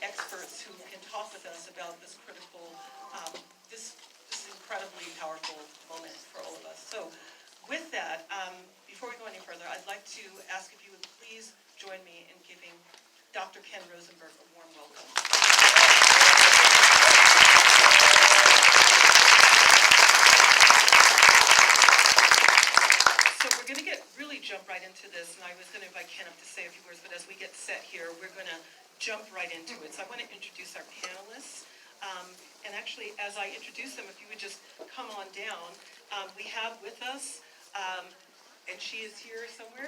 experts who can talk with us about this critical, this incredibly powerful moment for all of us. So with that, before we go any further, I'd like to ask if you would please join me in giving Dr. Ken Rosenberg a warm welcome. So we're going to jump right into this, and I was going to invite Ken up to say a few words, but as we get set here, we're going to jump right into it. So I want to introduce our panelists. And actually, as I introduce them, if you would just come on down, we have with us, and she is here somewhere,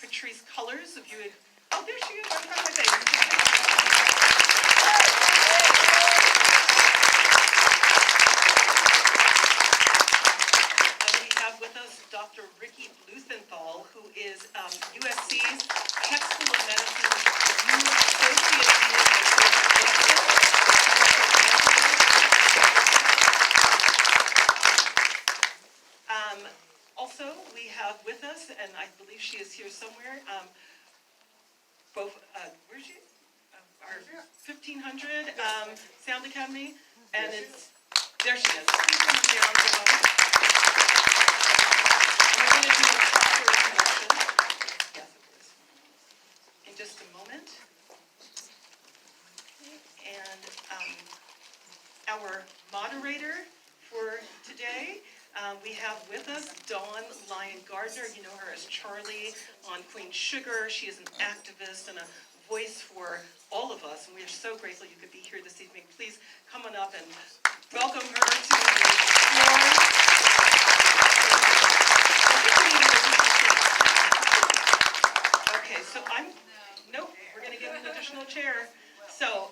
Patrice Cullors. If you would, oh, there she is, right in front of my face. With us, Dr. Ricky Bluethenthal, who is USC's Keck School of Medicine new Associate Dean of Also, we have with us, and I believe she is here somewhere, both, where's she? Our 1500 Sound Academy, and it's, there she is. Please come down for a moment. We're going to do a proper introduction. Yes, of course. In just a moment. And our moderator for today, we have with us Dawn Lyon Gardner. You know her as Charlie on Queen Sugar. She is an activist and a voice for all of us, and we are so grateful you could be here this evening. Please come on up and welcome her to the floor. Okay, so nope, we're going to give an additional chair. So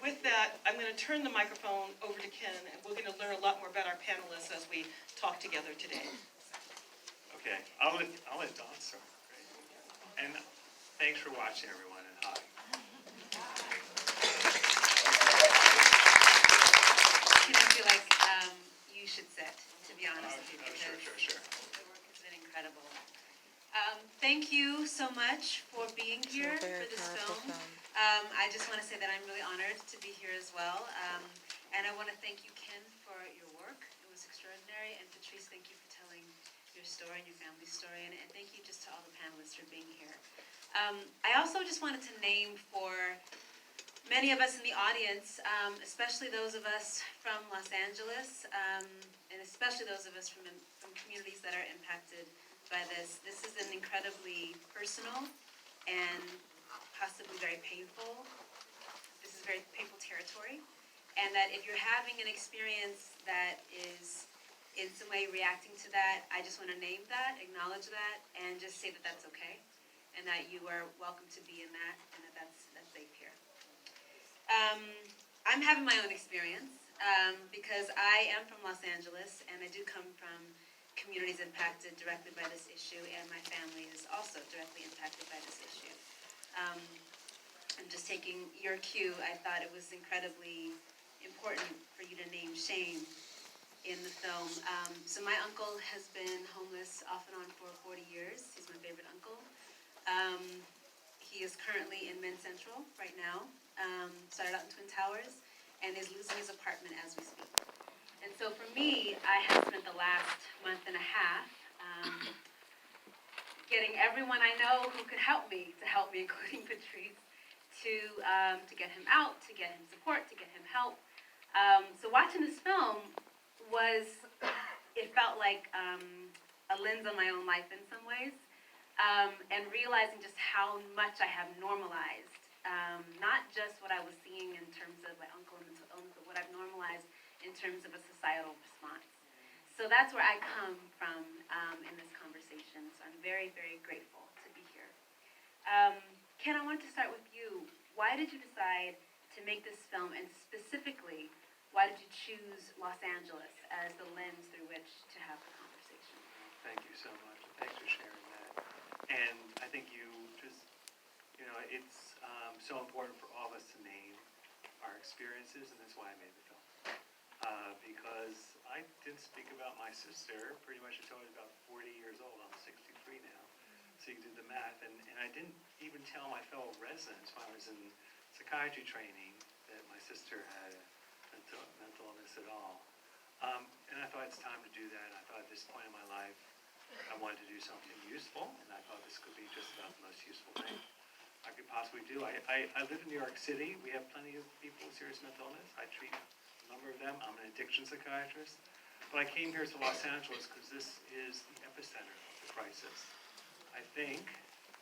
with that, I'm going to turn the microphone over to Ken, and we're going to learn a lot more about our panelists as we talk together today. Okay, I'll let Dawn start. And thanks for watching, everyone, and hi. I feel like you should sit, to be honest with you, because Sure. the work has been incredible. Thank you so much for being here for this film. I just want to say that I'm really honored to be here as well. And I want to thank you, Ken, for your work. It was extraordinary. And Patrice, thank you for telling your story and your family's story. And thank you just to all the panelists for being here. I also just wanted to name for many of us in the audience, especially those of us from Los Angeles, and especially those of us from communities that are impacted by this. This is an incredibly personal and possibly very painful. This is very painful territory, and that if you're having an experience that is in some way reacting to that, I just want to name that, acknowledge that, and just say that that's okay, and that you are welcome to be in that, and that that's safe here. I'm having my own experience because I am from Los Angeles, and I do come from communities impacted directly by this issue, and my family is also directly impacted by this issue. I'm just taking your cue. I thought it was incredibly important for you to name shame in the film. So my uncle has been homeless off and on for 40 years. He's my favorite uncle. He is currently in Men's Central right now. Started out in Twin Towers and is losing his apartment as we speak. And so for me, I have spent the last month and a half getting everyone I know who could help me, including Patrice, to get him out, to get him support, to get him help. So watching this film it felt like a lens on my own life in some ways, and realizing just how much I have normalized, not just what I was seeing in terms of my uncle and mental illness, but what I've normalized in terms of a societal response. So that's where I come from in this conversation. So I'm very, very grateful to be here. Ken, I want to start with you. Why did you decide to make this film, and specifically, why did you choose Los Angeles as the lens through which to have the conversation? Thank you so much. Thanks for sharing that. And I think it's so important for all of us to name our experiences, and that's why I made the film. Because I didn't speak about my sister pretty much until I was about 40 years old. I'm 63 now. So you did the math. And I didn't even tell my fellow residents when I was in psychiatry training that my sister had mental illness at all. And I thought it's time to do that. And I thought at this point in my life, I wanted to do something useful, and I thought this could be just about the most useful thing I could possibly do. I live in New York City. We have plenty of people with serious mental illness. I treat a number of them. I'm an addiction psychiatrist. But I came here to Los Angeles because this is the epicenter of the crisis. I think,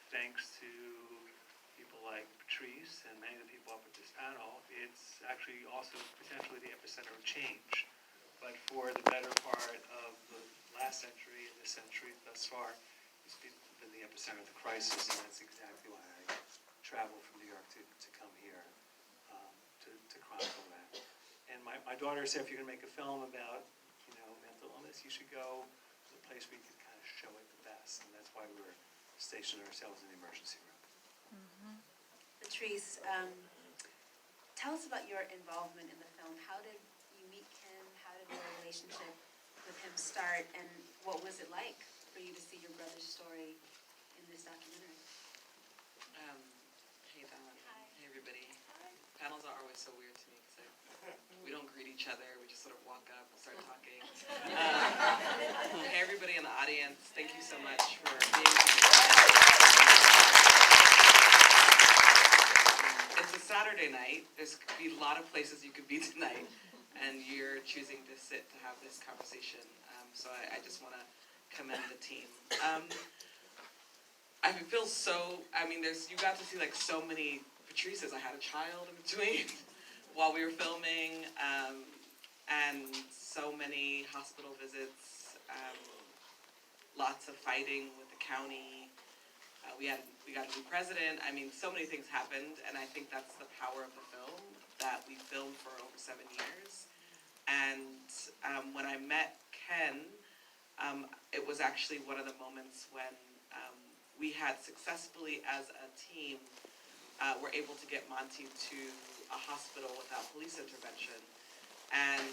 thanks to people like Patrice and many of the people up at this panel, it's actually also potentially the epicenter of change. But for the better part of the last century and this century thus far, it's been the epicenter of the crisis, and that's exactly why I traveled from New York to come here to chronicle that. And my daughter said, if you're going to make a film about mental illness, you should go to the place where you can kind of show it the best, and that's why we were stationed ourselves in the emergency room. Patrice, tell us about your involvement in the film. How did you meet Ken? How did your relationship with him start? And what was it like for you to see your brother's story in this documentary? Hey, Donna. Hey, everybody. Panels are always so weird to me because we don't greet each other. We just sort of walk up and start talking. Hey, everybody in the audience. Thank you so much for being here. It's a Saturday night. There's could be a lot of places you could be tonight, and you're choosing to sit to have this conversation. So I just want to commend the team. I feel so, you got to see like so many Patrices. I had a child in between while we were filming, and so many hospital visits, lots of fighting with the county. We got a new president. So many things happened, and I think that's the power of the film, that we filmed for over 7 years. And when I met Ken, it was actually one of the moments when we had successfully, as a team, were able to get Monty to a hospital without police intervention. And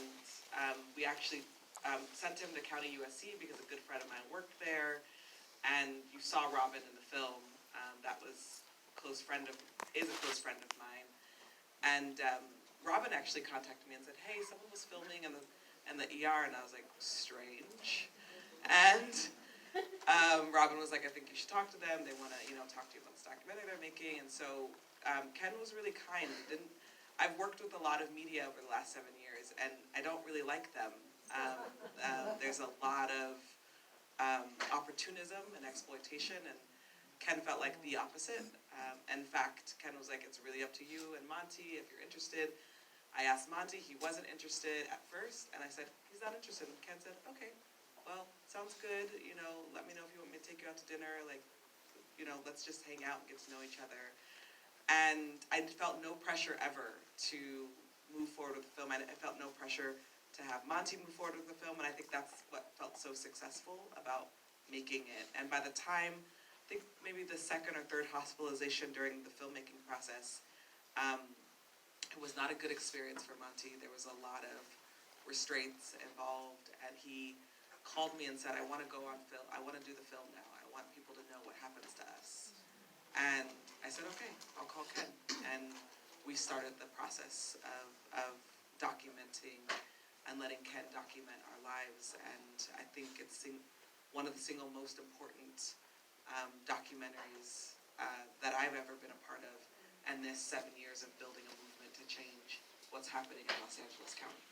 we actually sent him to County USC because a good friend of mine worked there. And you saw Robin in the film. That was is a close friend of mine. And Robin actually contacted me and said, hey, someone was filming in the ER. And I was like, strange. And Robin was like, I think you should talk to them. They want to, talk to you about this documentary they're making. And so Ken was really kind. I've worked with a lot of media over the last 7 years, and I don't really like them. There's a lot of opportunism and exploitation, and Ken felt like the opposite. In fact, Ken was like, it's really up to you and Monty if you're interested. I asked Monty, he wasn't interested at first, and I said, he's not interested. And Ken said, okay, well, sounds good, let me know if you want me to take you out to dinner, let's just hang out and get to know each other. And I felt no pressure ever to move forward with the film. I felt no pressure to have Monty move forward with the film, and I think that's what felt so successful about making it. And by the time, I think maybe the second or third hospitalization during the filmmaking process, it was not a good experience for Monty. There was a lot of restraints involved, and he called me and said, I want to go on film. I want to do the film now. I want people to know what happens to us. And I said, okay, I'll call Ken. And we started the process of documenting and letting Ken document our lives. And I think it's one of the single most important documentaries that I've ever been a part of, and this 7 years of building a movement to change what's happening in Los Angeles County.